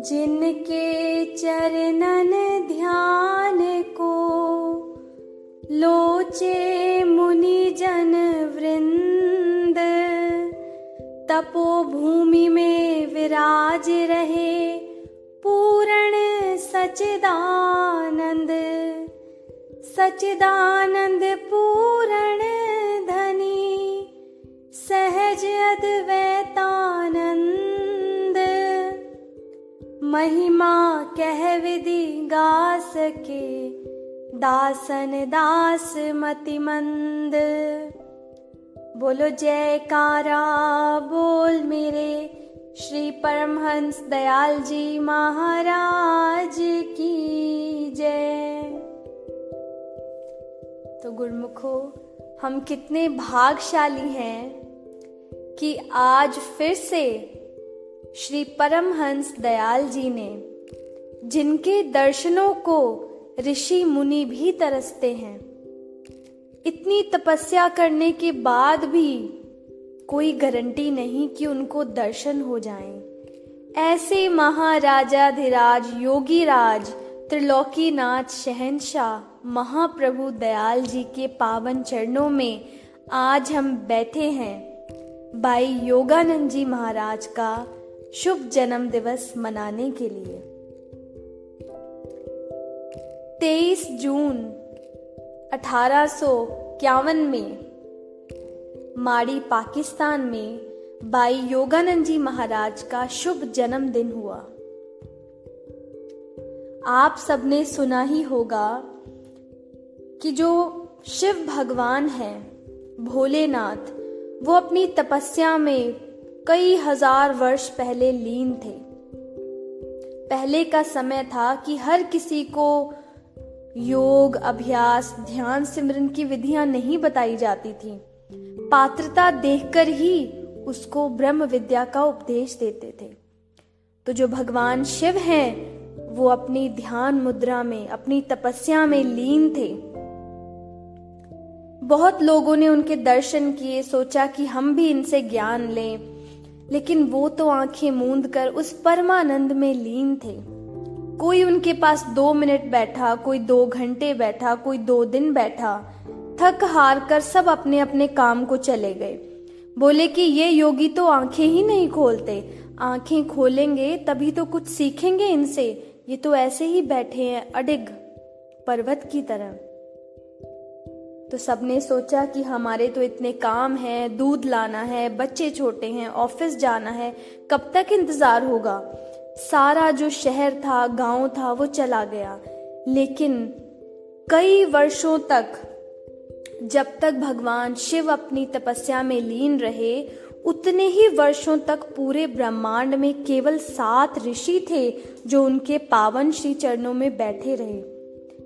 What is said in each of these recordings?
जिनके चरणन ध्यान को लोचे मुनि जन वृंद, तपोभूमि में विराज रहे पूर्ण सच्चिदानंद। सच्चिदानंद पूर्ण धनी सहज अद्वैतानंद, महिमा कह विधि गा सके दासन दास मतिमंद। बोलो जयकारा बोल मेरे श्री परमहंस दयाल जी महाराज की जय। तो गुरुमुखो, हम कितने भाग्यशाली हैं कि आज फिर से श्री परमहंस दयाल जी ने, जिनके दर्शनों को ऋषि मुनि भी तरसते हैं, इतनी तपस्या करने के बाद भी कोई गारंटी नहीं कि उनको दर्शन हो जाएं। ऐसे महाराजाधिराज योगीराज त्रिलोकीनाथ शहंशाह महाप्रभु दयाल जी के पावन चरणों में आज हम बैठे हैं भाई योगानंद जी महाराज का शुभ जन्म दिवस मनाने के लिए। 23 जून 1851 में माड़ी पाकिस्तान में भाई योगानंद जी महाराज का शुभ जन्मदिन हुआ। आप सबने सुना ही होगा कि जो शिव भगवान हैं भोलेनाथ, वो अपनी तपस्या में कई हजार वर्ष पहले लीन थे। पहले का समय था कि हर किसी को योग अभ्यास ध्यान सिमरन की विधियां नहीं बताई जाती थी। पात्रता देखकर ही उसको ब्रह्म विद्या का उपदेश देते थे। तो जो भगवान शिव हैं वो अपनी ध्यान मुद्रा में अपनी तपस्या में लीन थे। बहुत लोगों ने उनके दर्शन किए, सोचा कि हम भी इनसे ज्ञान लें, लेकिन वो तो आंखें मूंद कर उस परमानंद में लीन थे। कोई उनके पास 2 मिनट बैठा, कोई 2 घंटे बैठा, कोई 2 दिन बैठा। थक हार कर सब अपने अपने काम को चले गए। बोले कि ये योगी तो आंखें ही नहीं खोलते, आंखें खोलेंगे तभी तो कुछ सीखेंगे इनसे, ये तो ऐसे ही बैठे हैं अडिग पर्वत की तरह। तो सबने सोचा कि हमारे तो इतने काम हैं, दूध लाना है, बच्चे छोटे हैं, ऑफिस जाना है, कब तक इंतजार होगा। सारा जो शहर था, गांव था, वो चला गया। लेकिन कई वर्षों तक, जब तक भगवान शिव अपनी तपस्या में लीन रहे, उतने ही वर्षों तक पूरे ब्रह्मांड में केवल 7 ऋषि थे जो उनके पावन श्री चरणों में बैठे रहे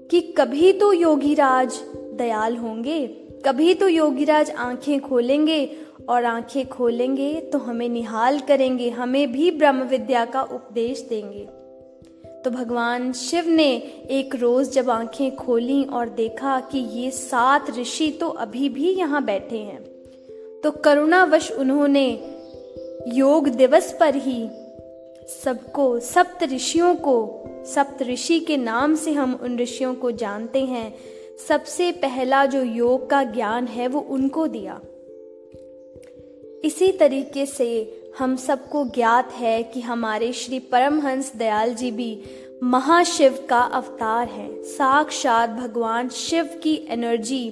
कि कभी तो योगीराज दयाल होंगे, कभी तो योगीराज आंखें खोलेंगे, और आंखें खोलेंगे तो हमें निहाल करेंगे, हमें भी ब्रह्म विद्या का उपदेश देंगे। तो भगवान शिव ने एक रोज जब आंखें खोली और देखा कि ये 7 ऋषि तो अभी भी यहाँ बैठे हैं, तो करुणावश उन्होंने योग दिवस पर ही सबको, सप्त ऋषियों को, सप्त ऋषि के नाम से हम उन ऋषियों को जानते हैं, सबसे पहला जो योग का ज्ञान है वो उनको दिया। इसी तरीके से हम सबको ज्ञात है कि हमारे श्री परमहंस दयाल जी भी महाशिव का अवतार है। साक्षात भगवान शिव की एनर्जी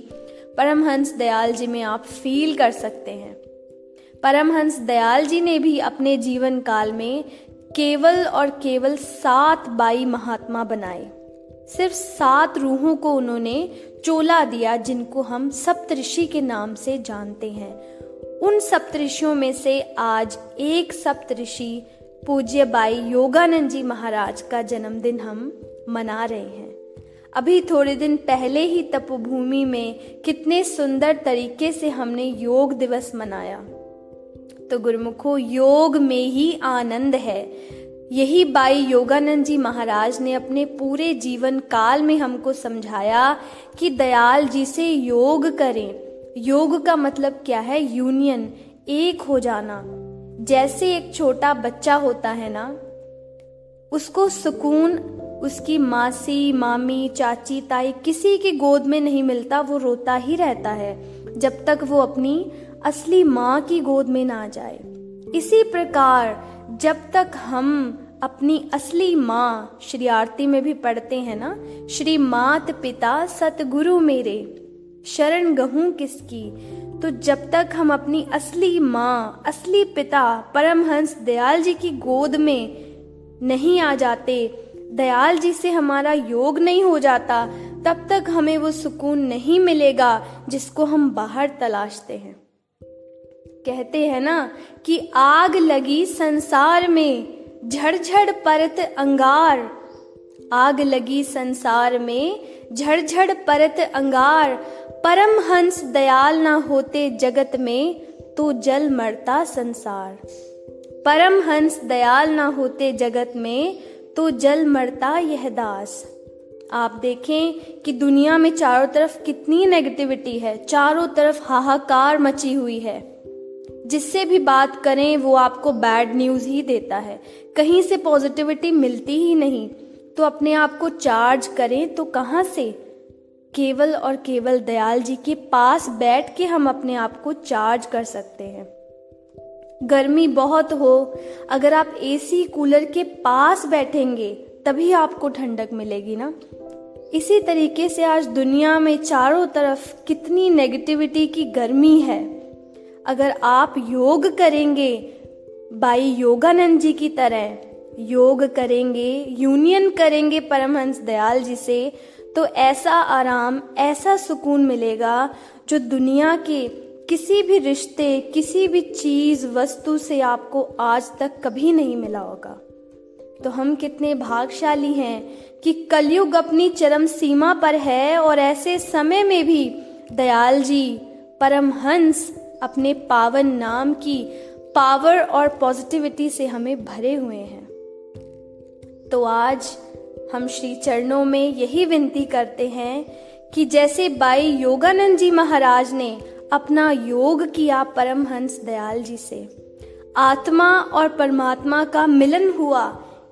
परमहंस दयाल जी में आप फील कर सकते हैं। परमहंस दयाल जी ने भी अपने जीवन काल में केवल और केवल 7 बाई महात्मा बनाए। सिर्फ 7 रूहों को उन्होंने चोला दिया, जिनको हम सप्तऋषि के नाम से जानते हैं। उन सप्तऋषियों में से आज एक सप्तऋषि पूज्य बाई योगानंद जी महाराज का जन्मदिन हम मना रहे हैं। अभी थोड़े दिन पहले ही तपोभूमि में कितने सुंदर तरीके से हमने योग दिवस मनाया। तो गुरुमुखो, योग में ही आनंद है। यही बाई योगानंद जी महाराज ने अपने पूरे जीवन काल में हमको समझाया कि दयाल जी से योग करें। योग का मतलब क्या है? यूनियन, एक हो जाना। जैसे एक छोटा बच्चा होता है ना, उसको सुकून उसकी मासी, मामी, चाची, ताई किसी की गोद में नहीं मिलता, वो रोता ही रहता है जब तक वो अपनी असली माँ की गोद में ना जाए। इसी प्रकार जब तक हम अपनी असली माँ, श्री आरती में भी पढ़ते हैं ना, श्री मात पिता सतगुरु मेरे शरण गहूँ किसकी, तो जब तक हम अपनी असली माँ, असली पिता परमहंस दयाल जी की गोद में नहीं आ जाते, दयाल जी से हमारा योग नहीं हो जाता, तब तक हमें वो सुकून नहीं मिलेगा जिसको हम बाहर तलाशते हैं। कहते हैं ना कि आग लगी संसार में झड़झड़ परत अंगार, आग लगी संसार में झड़झड़ परत अंगार, परमहंस दयाल ना होते जगत में तो जल मरता संसार। परमहंस दयाल ना होते जगत में तो जल मरता यह दास। आप देखें कि दुनिया में चारों तरफ कितनी नेगेटिविटी है, चारों तरफ हाहाकार मची हुई है। जिससे भी बात करें वो आपको बैड न्यूज़ ही देता है, कहीं से पॉजिटिविटी मिलती ही नहीं। तो अपने आप को चार्ज करें तो कहाँ से? केवल और केवल दयाल जी के पास बैठ के हम अपने आप को चार्ज कर सकते हैं। गर्मी बहुत हो, अगर आप एसी कूलर के पास बैठेंगे तभी आपको ठंडक मिलेगी ना। इसी तरीके से आज दुनिया में चारों तरफ कितनी नेगेटिविटी की गर्मी है। अगर आप योग करेंगे भाई योगानंद जी की तरह, योग करेंगे, यूनियन करेंगे परमहंस दयाल जी से, तो ऐसा आराम, ऐसा सुकून मिलेगा जो दुनिया के किसी भी रिश्ते, किसी भी चीज, वस्तु से आपको आज तक कभी नहीं मिला होगा। तो हम कितने भाग्यशाली हैं कि कलयुग अपनी चरम सीमा पर है और ऐसे समय में भी दयाल जी परमहंस अपने पावन नाम की पावर और पॉजिटिविटी से हमें भरे हुए हैं। तो आज हम श्री चरणों में यही विनती करते हैं कि जैसे बाई योगानंद जी महाराज ने अपना योग किया परमहंस दयाल जी से, आत्मा और परमात्मा का मिलन हुआ,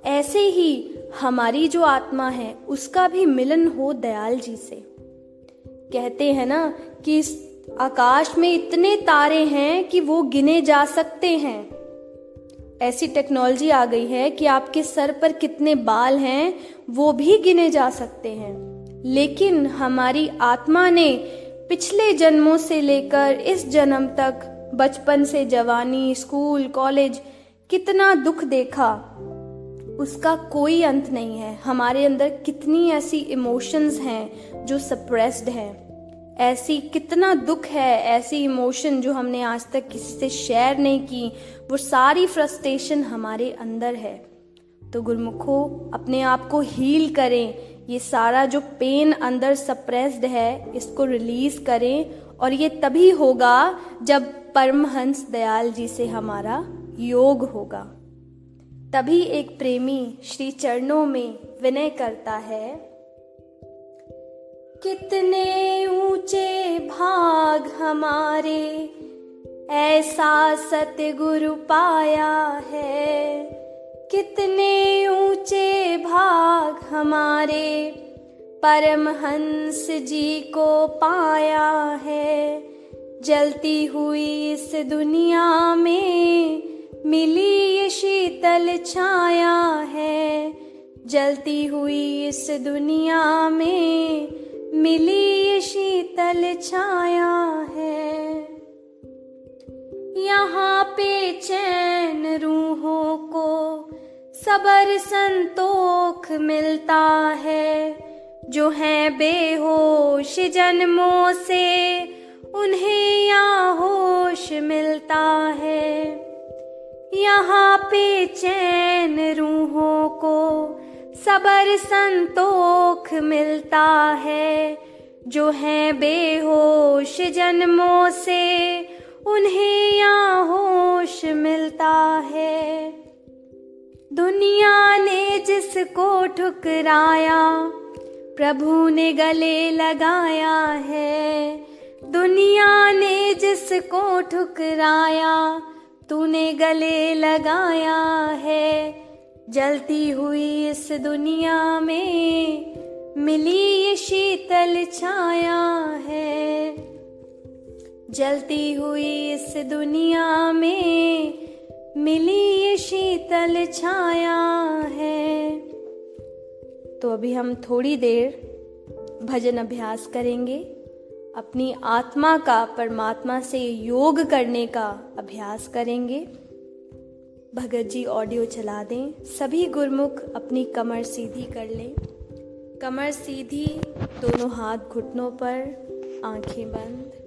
ऐसे ही हमारी जो आत्मा है उसका भी मिलन हो दयाल जी से। कहते हैं ना कि इस आकाश में इतने तारे हैं कि वो गिने जा सकते हैं। ऐसी टेक्नोलॉजी आ गई है कि आपके सर पर कितने बाल हैं वो भी गिने जा सकते हैं। लेकिन हमारी आत्मा ने पिछले जन्मों से लेकर इस जन्म तक, बचपन से जवानी, स्कूल, कॉलेज, कितना दुख देखा, उसका कोई अंत नहीं है। हमारे अंदर कितनी ऐसी इमोशंस हैं जो सप्रेस्ड हैं, ऐसी कितना दुख है, ऐसी इमोशन जो हमने आज तक किसी से शेयर नहीं की, वो सारी फ्रस्ट्रेशन हमारे अंदर है। तो गुरुमुखो अपने आप को हील करें, ये सारा जो पेन अंदर सप्रेस्ड है इसको रिलीज करें, और ये तभी होगा जब परमहंस दयाल जी से हमारा योग होगा। तभी एक प्रेमी श्री चरणों में विनय करता है, कितने ऊंचे भाग हमारे ऐसा सतगुरु पाया है, कितने ऊंचे भाग हमारे परमहंस जी को पाया है। जलती हुई इस दुनिया में मिली ये शीतल छाया है, जलती हुई इस दुनिया में मिली ये शीतल छाया है। यहाँ पे चैन रूहों को सबर संतोख मिलता है, जो हैं बेहोश जन्मों से उन्हें यहाँ होश मिलता है। यहाँ पे चैन रूहों को सबर संतोख मिलता है, जो हैं बेहोश जन्मों से उन्हें यहाँ होश मिलता है। दुनिया ने जिसको ठुकराया प्रभु ने गले लगाया है, दुनिया ने जिसको ठुकराया तूने गले लगाया है। जलती हुई इस दुनिया में मिली ये शीतल छाया है। जलती हुई इस दुनिया में मिली ये शीतल छाया है। तो अभी हम थोड़ी देर भजन अभ्यास करेंगे, अपनी आत्मा का परमात्मा से योग करने का अभ्यास करेंगे। भगत जी ऑडियो चला दें। सभी गुरुमुख अपनी कमर सीधी कर लें। कमर सीधी, दोनों हाथ घुटनों पर, आंखें बंद।